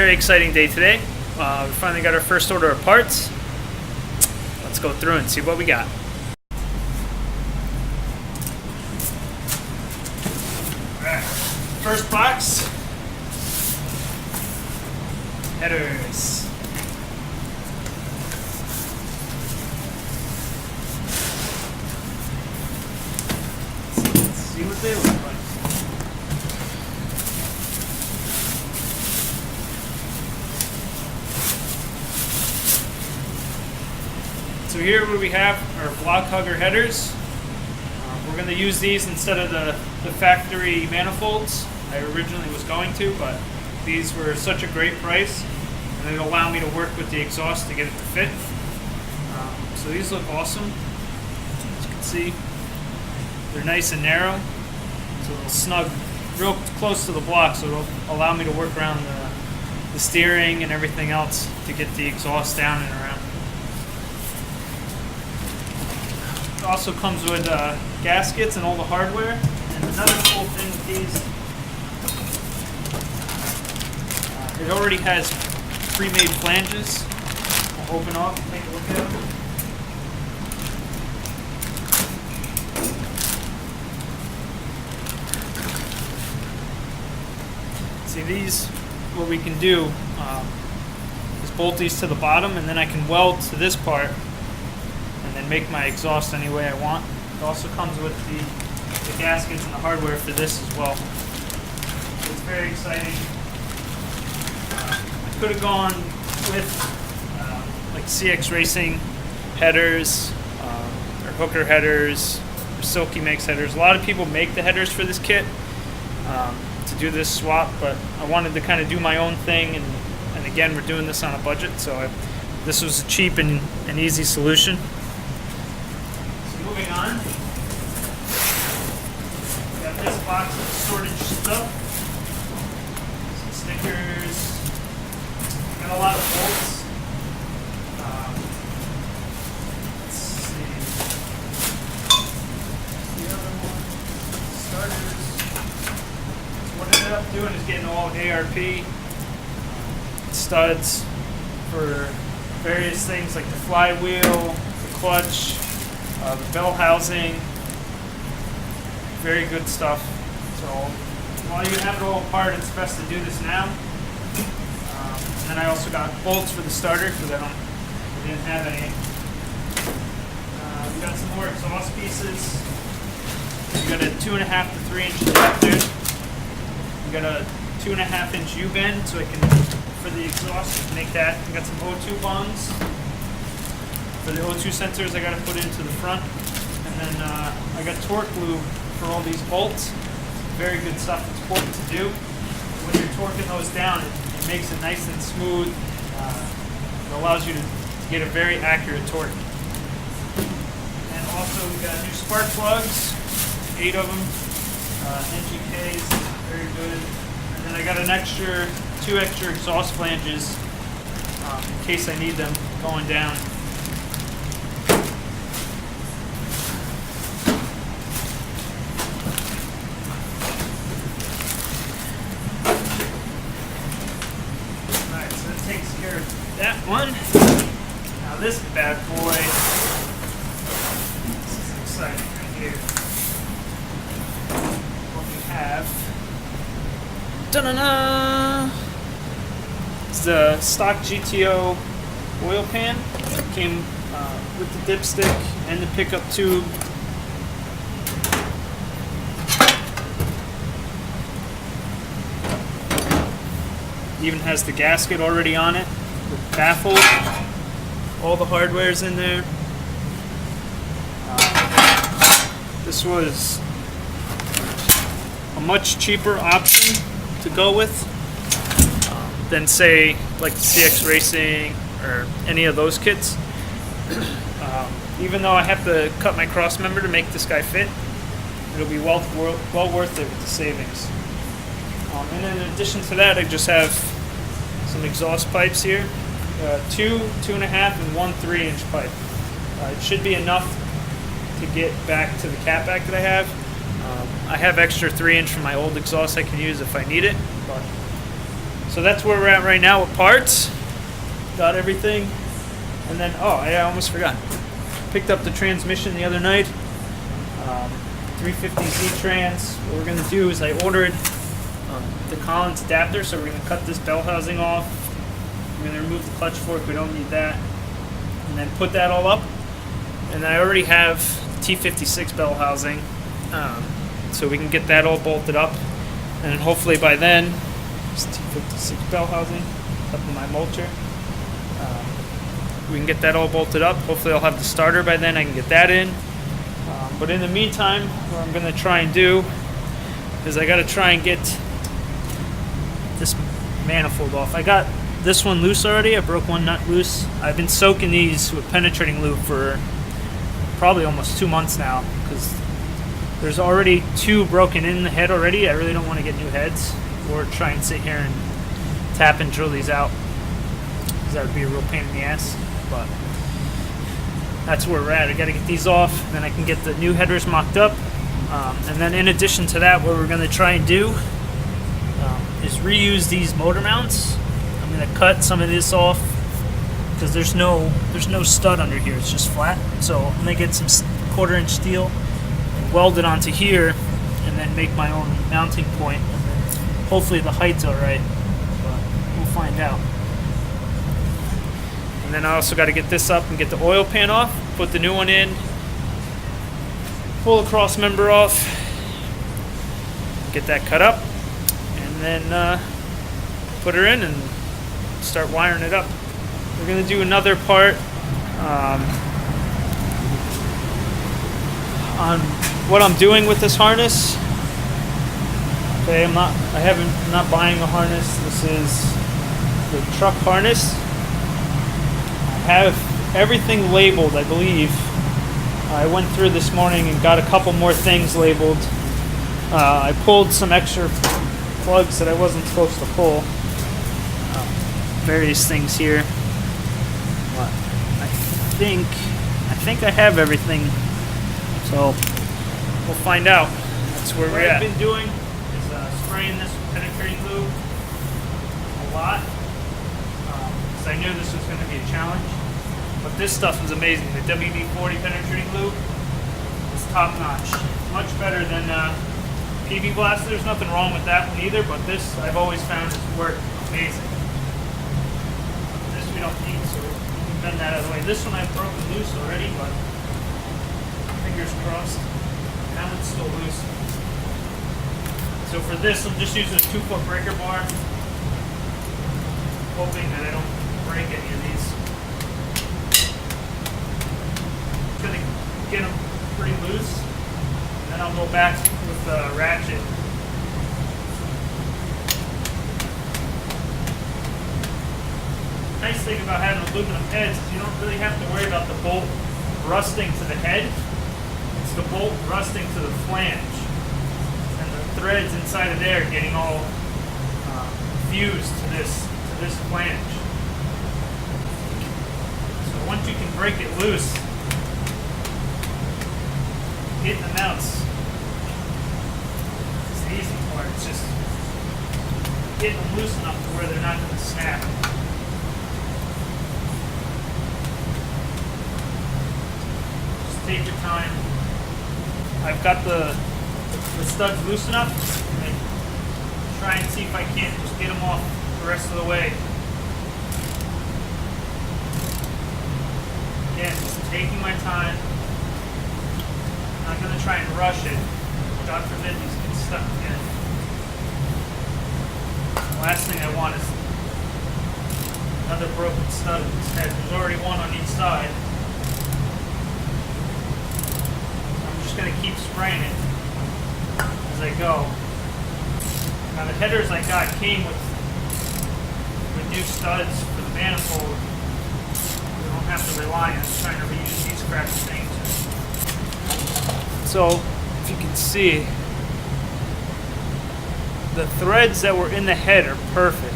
very exciting day today. We finally got our first order of parts. Let's go through and see what we got. Alright, first box. Headers. Let's see what they look like. So here what we have are block hugger headers. We're going to use these instead of the factory manifolds I originally was going to, but these were such a great price and it'll allow me to work with the exhaust to get it to fit. So these look awesome. As you can see, they're nice and narrow, so they'll snug real close to the block, so it'll allow me to work around the steering and everything else to get the exhaust down and around. It also comes with gaskets and all the hardware. And another cool thing with these, it already has pre-made flanges. I'll open up and take a look at them. See, these, what we can do is bolt these to the bottom, and then I can weld to this part and then make my exhaust any way I want. It also comes with the gaskets and the hardware for this as well. So it's very exciting. I could have gone with like CX Racing headers or Hooker headers, or Silky makes headers. A lot of people make the headers for this kit to do this swap, but I wanted to kind of do my own thing, and again, we're doing this on a budget, so this was a cheap and easy solution. Moving on, we got this box of storage stuff, some stickers, got a lot of bolts. Let's see, the other one, starters. What I ended up doing is getting all ARP studs for various things like the flywheel, the clutch, the bell housing, very good stuff. So while you have it all apart, it's best to do this now. And then I also got bolts for the starter because I didn't have any. We got some more exhaust pieces. We got a 2.5 to 3 inch adapter. We got a 2.5 inch U-bend so I can, for the exhaust, make that. We got some O2 bungs. For the O2 sensors I got to put into the front, and then I got torque lube for all these bolts. Very good stuff. It's important to do. When you're torquing those down, it makes it nice and smooth. It allows you to get a very accurate torque. And also we got new spark plugs, 8 of them, NGKs, very good. And then I got an extra 2 extra exhaust flanges in case I need them going down. Takes care of that one. Now this bad boy, this is exciting right here. What we have, da-na-na! It's the stock GTO oil pan. It came with the dipstick and the pickup tube. Even has the gasket already on it, the baffle, all the hardware's in there. This was a much cheaper option to go with than say like the CX Racing or any of those kits. Even though I have to cut my cross member to make this guy fit, it'll be well worth it with the savings. And then in addition to that, I just have some exhaust pipes here, 2, 2.5, and 1 3-inch pipe. It should be enough to get back to the catback that I have. I have extra 3-inch from my old exhaust I can use if I need it. But So that's where we're at right now with parts. Got everything. And then, oh, I almost forgot. Picked up the transmission the other night. 350Z trans. What we're going to do is I ordered the Collins adapter, so we're going to cut this bell housing off. We're going to remove the clutch fork. We don't need that. And then put that all up. And then I already have the T56 bell housing, so we can get that all bolted up. And then hopefully by then, this T56 bell housing up in my mulcher. We can get that all bolted up. Hopefully I'll have the starter by then. I can get that in. But in the meantime, what I'm going to try and do is I got to try and get this manifold off. I got this one loose already. I broke one nut loose. I've been soaking these with penetrating lube for probably almost 2 months now because there's already 2 broken in the head already. I really don't want to get new heads or try and sit here and tap and drill these out because that would be a real pain in the ass. But that's where we're at. I got to get these off, then I can get the new headers mocked up. And then in addition to that, what we're going to try and do is reuse these motor mounts. I'm going to cut some of this off because there's no stud under here. It's just flat. So I'm going to get some 1/4-inch steel and weld it onto here and then make my own mounting point. And then hopefully the height's all right, but we'll find out. And then I also got to get this up and get the oil pan off, put the new one in, pull the cross member off, get that cut up, and then put her in and start wiring it up. We're going to do another part on what I'm doing with this harness. Okay, I'm not buying a harness. This is the truck harness. Have everything labeled, I believe. I went through this morning and got a couple more things labeled. I pulled some extra plugs that I wasn't supposed to pull. Various things here. But I think I have everything. So we'll find out. That's where we're at. What I've been doing is spraying this with penetrating lube a lot. I knew this was going to be a challenge, but this stuff is amazing. The WD-40 penetrating lube is top notch. Much better than PB Blast. There's nothing wrong with that one either, but this I've always found has worked amazing. This we don't need, so we can bend that out of the way. This one I've broken loose already, but fingers crossed. That one's still loose. So for this, I'm just using a 2-foot breaker bar, hoping that I don't break any of these. I'm going to get them pretty loose, and then I'll go back with the ratchet. The nice thing about having aluminum heads is you don't really have to worry about the bolt rusting to the head. It's the bolt rusting to the flange, and the threads inside of there getting all fused to this flange. So once you can break it loose, hitting the mounts is the easy part. It's just getting them loose enough to where they're not going to snap. Just take your time. I've got the studs loose enough. And try and see if I can't just get them off the rest of the way. Again, just taking my time. I'm not going to try and rush it. God forbid these get stuck again. The last thing I want is another broken stud in this head. There's already one on each side. I'm just going to keep spraying it as I go. Now the headers I got came with new studs for the manifold. We don't have to rely on trying to reuse these crappy things. So, if you can see, the threads that were in the head are perfect.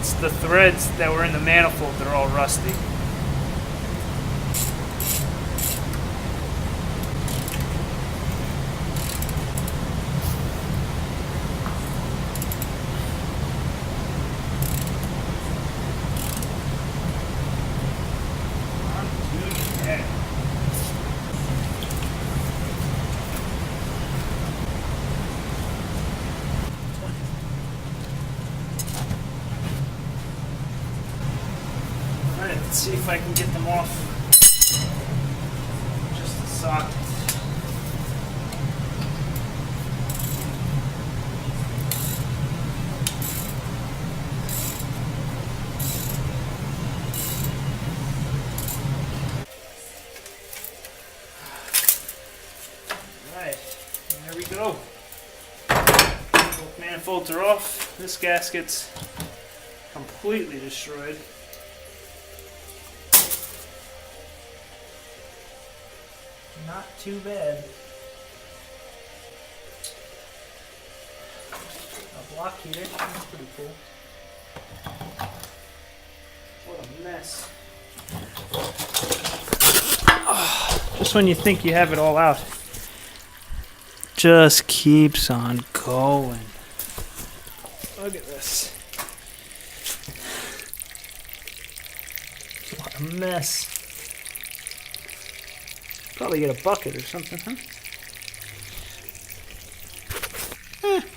It's the threads that were in the manifold that are all rusty. Let's see if I can get them off just the socket. Alright, there we go. Both manifolds are off. This gasket's completely destroyed. Not too bad. A block heater, that's pretty cool. What a mess. Just when you think you have it all out, just keeps on going. Look at this. What a mess. Probably get a bucket or something, huh?